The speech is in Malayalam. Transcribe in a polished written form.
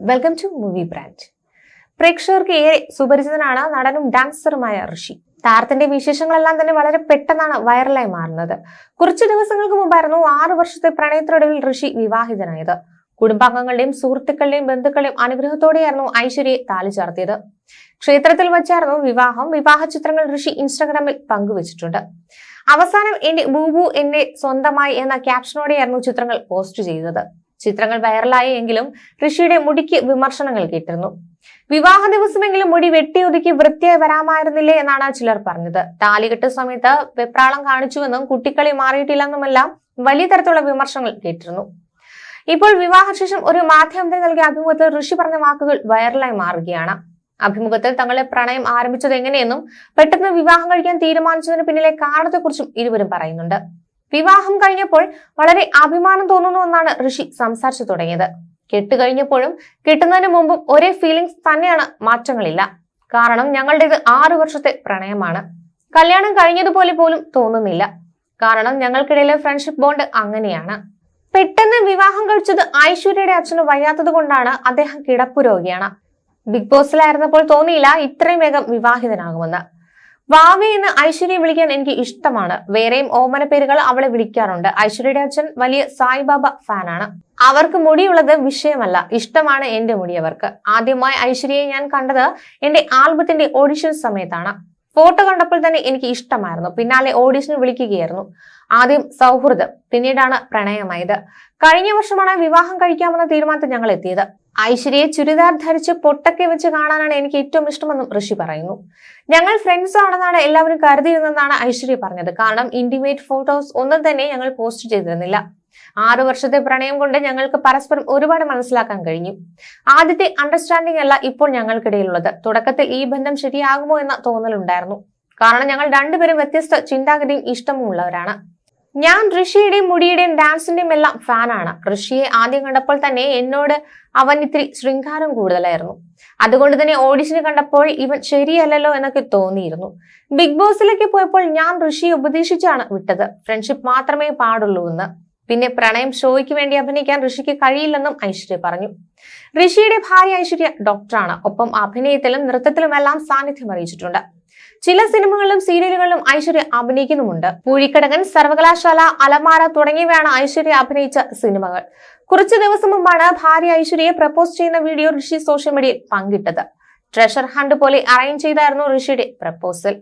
Welcome to movie brand. പ്രേക്ഷകർക്ക് ഏറെ സുപരിചിതനാണ് നടനും ഡാൻസറുമായ ഋഷി. താരത്തിന്റെ വിശേഷങ്ങളെല്ലാം തന്നെ വളരെ പെട്ടെന്നാണ് വൈറലായി മാറുന്നത്. കുറച്ചു ദിവസങ്ങൾക്ക് മുമ്പായിരുന്നു 6 വർഷത്തെ പ്രണയത്തിനൊടുവിൽ ഋഷി വിവാഹിതനായത്. കുടുംബാംഗങ്ങളുടെയും സുഹൃത്തുക്കളുടെയും ബന്ധുക്കളുടെയും അനുഗ്രഹത്തോടെയായിരുന്നു ഐശ്വര്യയെ താലി ചാർത്തിയത്. ക്ഷേത്രത്തിൽ വച്ചായിരുന്നു വിവാഹം. വിവാഹ ചിത്രങ്ങൾ ഋഷി ഇൻസ്റ്റാഗ്രാമിൽ പങ്കുവച്ചിട്ടുണ്ട്. അവസാനം എന്റെ ബൂബു എന്നെ സ്വന്തമായി എന്ന ക്യാപ്ഷനോടെയായിരുന്നു ചിത്രങ്ങൾ പോസ്റ്റ് ചെയ്തത്. ചിത്രങ്ങൾ വൈറലായി എങ്കിലും ഋഷിയുടെ മുടിക്ക് വിമർശനങ്ങൾ കേട്ടിരുന്നു. വിവാഹ ദിവസമെങ്കിലും മുടി വെട്ടിയൊതുക്കി വൃത്തിയായി വരാമായിരുന്നില്ലേ എന്നാണ് ചിലർ പറഞ്ഞത്. താലികെട്ട് സമയത്ത് വെപ്രാളം കാണിച്ചുവെന്നും കുട്ടിക്കളി മാറിയിട്ടില്ലെന്നുമെല്ലാം വലിയ തരത്തിലുള്ള വിമർശനങ്ങൾ കേട്ടിരുന്നു. ഇപ്പോൾ വിവാഹശേഷം ഒരു മാധ്യമത്തിന് നൽകിയ അഭിമുഖത്തിൽ ഋഷി പറഞ്ഞ വാക്കുകൾ വൈറലായി മാറുകയാണ്. അഭിമുഖത്തിൽ തങ്ങളുടെ പ്രണയം ആരംഭിച്ചത് എങ്ങനെയെന്നും പെട്ടെന്ന് വിവാഹം കഴിക്കാൻ തീരുമാനിച്ചതിന് പിന്നിലെ കാരണത്തെക്കുറിച്ചും ഇരുവരും പറയുന്നുണ്ട്. വിവാഹം കഴിഞ്ഞപ്പോൾ വളരെ അഭിമാനം തോന്നുന്നുവെന്നാണ് ഋഷി സംസാരിച്ചു തുടങ്ങിയത്. കെട്ടുകഴിഞ്ഞപ്പോഴും കെട്ടുന്നതിന് മുമ്പും ഒരേ ഫീലിംഗ്സ് തന്നെയാണ്, മാറ്റങ്ങളില്ല. കാരണം ഞങ്ങളുടേത് 6 വർഷത്തെ പ്രണയമാണ്. കല്യാണം കഴിഞ്ഞതുപോലെ പോലും തോന്നുന്നില്ല. കാരണം ഞങ്ങൾക്കിടയിലെ ഫ്രണ്ട്ഷിപ്പ് ബോണ്ട് അങ്ങനെയാണ്. പെട്ടെന്ന് വിവാഹം കഴിച്ചത് ഐശ്വര്യയുടെ അച്ഛന് വയ്യാത്തത് കൊണ്ടാണ്. അദ്ദേഹം കിടപ്പു രോഗിയാണ്. ബിഗ് ബോസിലായിരുന്നപ്പോൾ തോന്നിയില്ല ഇത്രയും വേഗം വിവാഹിതനാകുമെന്ന്. വാവി എന്ന് ഐശ്വര്യയെ വിളിക്കാൻ എനിക്ക് ഇഷ്ടമാണ്. വേറെയും ഓമന പേരുകൾ അവളെ വിളിക്കാറുണ്ട്. ഐശ്വര്യയുടെ അച്ഛൻ വലിയ സായിബാബ ഫാനാണ്. അവർക്ക് മുടിയുള്ളത് വിഷയമല്ല, ഇഷ്ടമാണ് എന്റെ മുടി അവർക്ക്. ആദ്യമായി ഐശ്വര്യയെ ഞാൻ കണ്ടത് എന്റെ ആൽബത്തിന്റെ ഓഡിഷൻ സമയത്താണ്. ഫോട്ടോ കണ്ടപ്പോൾ തന്നെ എനിക്ക് ഇഷ്ടമായിരുന്നു. പിന്നാലെ ഓഡിഷന് വിളിക്കുകയായിരുന്നു. ആദ്യം സൗഹൃദം, പിന്നീടാണ് പ്രണയമായത്. കഴിഞ്ഞ വർഷമാണ് വിവാഹം കഴിക്കാമെന്ന തീരുമാനത്തിൽ ഞങ്ങൾ എത്തിയത്. ഐശ്വര്യയെ ചുരിദാർ ധരിച്ച് പൊട്ടൊക്കെ വെച്ച് കാണാനാണ് എനിക്ക് ഏറ്റവും ഇഷ്ടമെന്നും ഋഷി പറയുന്നു. ഞങ്ങൾ ഫ്രണ്ട്സ് ആണെന്നാണ് എല്ലാവരും കരുതിയിരുന്നതെന്നാണ് ഐശ്വര്യ പറഞ്ഞത്. കാരണം ഇന്റിമേറ്റ് ഫോട്ടോസ് ഒന്നും തന്നെ ഞങ്ങൾ പോസ്റ്റ് ചെയ്തിരുന്നില്ല. 6 വർഷത്തെ പ്രണയം കൊണ്ട് ഞങ്ങൾക്ക് പരസ്പരം ഒരുപാട് മനസ്സിലാക്കാൻ കഴിഞ്ഞു. ആദ്യത്തെ അണ്ടർസ്റ്റാൻഡിംഗ് അല്ല ഇപ്പോൾ ഞങ്ങൾക്കിടയിലുള്ളത്. തുടക്കത്തിൽ ഈ ബന്ധം ശരിയാകുമോ എന്ന തോന്നലുണ്ടായിരുന്നു. കാരണം ഞങ്ങൾ രണ്ടുപേരും വ്യത്യസ്ത ചിന്താഗതിയും ഇഷ്ടവും ഉള്ളവരാണ്. ഞാൻ ഋഷിയുടെയും മുടിയുടെയും ഡാൻസിന്റെയും എല്ലാം ഫാനാണ്. ഋഷിയെ ആദ്യം കണ്ടപ്പോൾ തന്നെ എന്നോട് അവൻ ഇത്തിരി ശൃംഗാരം കൂടുതലായിരുന്നു. അതുകൊണ്ട് തന്നെ ഓഡിഷന് കണ്ടപ്പോൾ ഇവൻ ശരിയല്ലല്ലോ എന്നൊക്കെ തോന്നിയിരുന്നു. ബിഗ് ബോസിലേക്ക് പോയപ്പോൾ ഞാൻ ഋഷിയെ ഉപദേശിച്ചാണ് വിട്ടത്. ഫ്രണ്ട്ഷിപ്പ് മാത്രമേ പാടുള്ളൂ എന്ന്. പിന്നെ പ്രണയം ഷോയ്ക്ക് വേണ്ടി അഭിനയിക്കാൻ ഋഷിക്ക് കഴിയില്ലെന്നും ഐശ്വര്യ പറഞ്ഞു. ഋഷിയുടെ ഭാര്യ ഐശ്വര്യ ഡോക്ടറാണ്. ഒപ്പം അഭിനയത്തിലും നൃത്തത്തിലുമെല്ലാം സാന്നിധ്യം അറിയിച്ചിട്ടുണ്ട്. ചില സിനിമകളിലും സീരിയലുകളിലും ഐശ്വര്യ അഭിനയിക്കുന്നുമുണ്ട്. പൂഴിക്കടകൻ, സർവകലാശാല, അലമാര തുടങ്ങിയവയാണ് ഐശ്വര്യ അഭിനയിച്ച സിനിമകൾ. കുറച്ചു ദിവസം മുമ്പാണ് ഭാര്യ ഐശ്വര്യയെ പ്രപ്പോസ് ചെയ്യുന്ന വീഡിയോ ഋഷി സോഷ്യൽ മീഡിയയിൽ പങ്കിട്ടത്. ട്രഷർ ഹണ്ട് പോലെ അറേഞ്ച് ചെയ്തായിരുന്നു ഋഷിയുടെ പ്രപ്പോസൽ.